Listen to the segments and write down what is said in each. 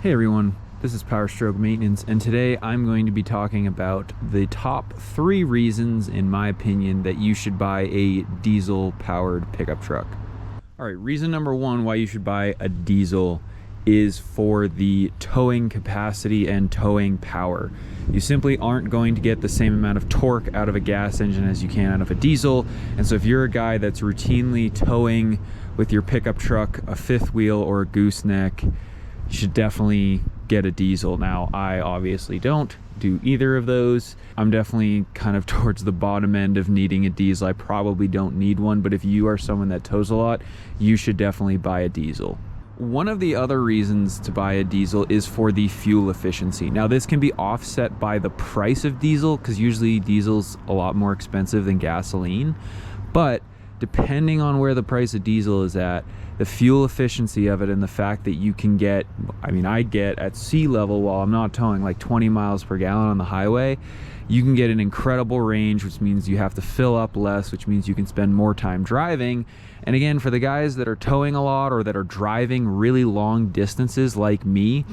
Hey everyone, this is Power Stroke Maintenance, and today I'm going to be talking about the top 3 reasons, in my opinion, that you should buy a diesel-powered pickup truck. Alright, reason number 1 why you should buy a diesel is for the towing capacity and towing power. You simply aren't going to get the same amount of torque out of a gas engine as you can out of a diesel, and so if you're a guy that's routinely towing with your pickup truck a fifth wheel or a gooseneck, you should definitely get a diesel. Now, I obviously don't do either of those. I'm definitely kind of towards the bottom end of needing a diesel. I probably don't need one, but if you are someone that tows a lot, you should definitely buy a diesel. One of the other reasons to buy a diesel is for the fuel efficiency. Now, this can be offset by the price of diesel, because usually diesel's a lot more expensive than gasoline, but depending on where the price of diesel is at, the fuel efficiency of it and the fact that you can get, I get at sea level while I'm not towing, like 20 miles per gallon on the highway, you can get an incredible range, which means you have to fill up less, which means you can spend more time driving. And again, for the guys that are towing a lot or that are driving really long distances like me,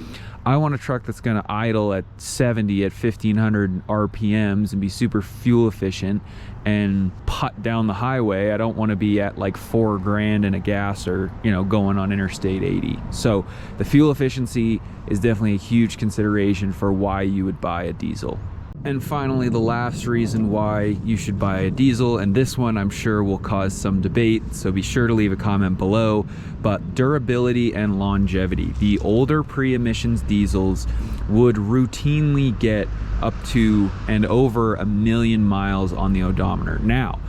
I want a truck that's going to idle at 70 at 1500 RPMs and be super fuel efficient and putt down the highway. I don't want to be at like $4 grand in a gas or, going on Interstate 80. So the fuel efficiency is definitely a huge consideration for why you would buy a diesel. And finally, the last reason why you should buy a diesel, and this one I'm sure will cause some debate, so be sure to leave a comment below, but durability and longevity. The older pre-emissions diesels would routinely get up to and over 1 million miles on the odometer. Now,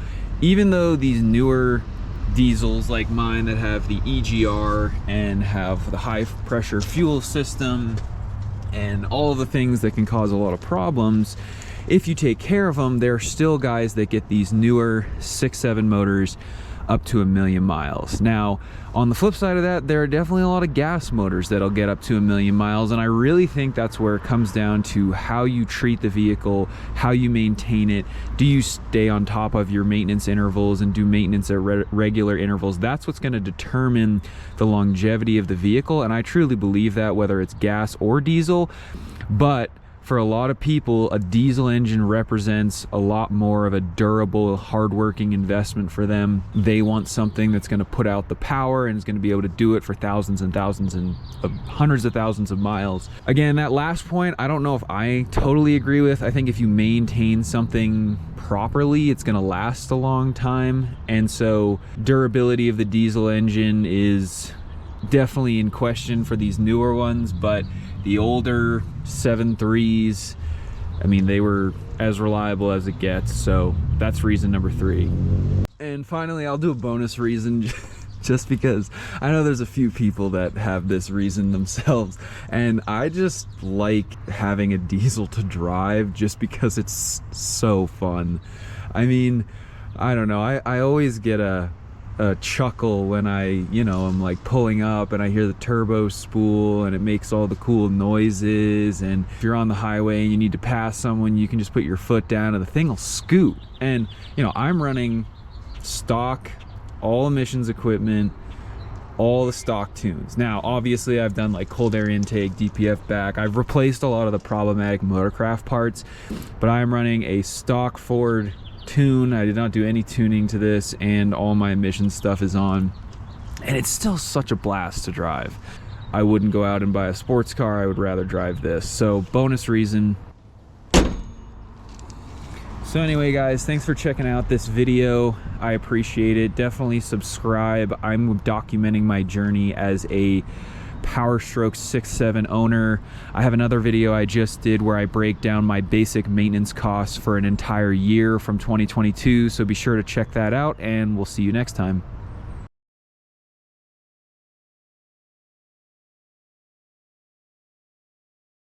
even though these newer diesels like mine that have the EGR and have the high pressure fuel system and all the things that can cause a lot of problems, if you take care of them, there are still guys that get these newer 6.7 motors up to 1 million miles. Now, on the flip side of that, there are definitely a lot of gas motors that'll get up to 1 million miles, and I really think that's where it comes down to how you treat the vehicle, how you maintain it. Do you stay on top of your maintenance intervals and do maintenance at regular intervals? That's what's going to determine the longevity of the vehicle, and I truly believe that, whether it's gas or diesel. But for a lot of people, a diesel engine represents a lot more of a durable, hardworking investment for them. They want something that's going to put out the power and is going to be able to do it for thousands and thousands and hundreds of thousands of miles. Again, that last point, I don't know if I totally agree with. I think if you maintain something properly, it's going to last a long time. And so durability of the diesel engine is definitely in question for these newer ones, but the older 7.3s, they were as reliable as it gets. So that's reason number 3. And finally, I'll do a bonus reason just because I know there's a few people that have this reason themselves, and I just like having a diesel to drive just because it's so fun. I don't know, I always get a chuckle when I'm like pulling up and I hear the turbo spool and it makes all the cool noises, and if you're on the highway and you need to pass someone, you can just put your foot down and the thing will scoot. And I'm running stock, all emissions equipment, all the stock tunes. Now, obviously I've done like cold air intake, DPF back, I've replaced a lot of the problematic motorcraft parts, but I'm running a stock Ford tune. I did not do any tuning to this, and all my emission stuff is on, and it's still such a blast to drive. I wouldn't go out and buy a sports car. I would rather drive this. So bonus reason. So anyway, guys, thanks for checking out this video. I appreciate it. Definitely subscribe. I'm documenting my journey as a Power Stroke 6.7 owner. I have another video I just did where I break down my basic maintenance costs for an entire year from 2022, so be sure to check that out, and we'll see you next time.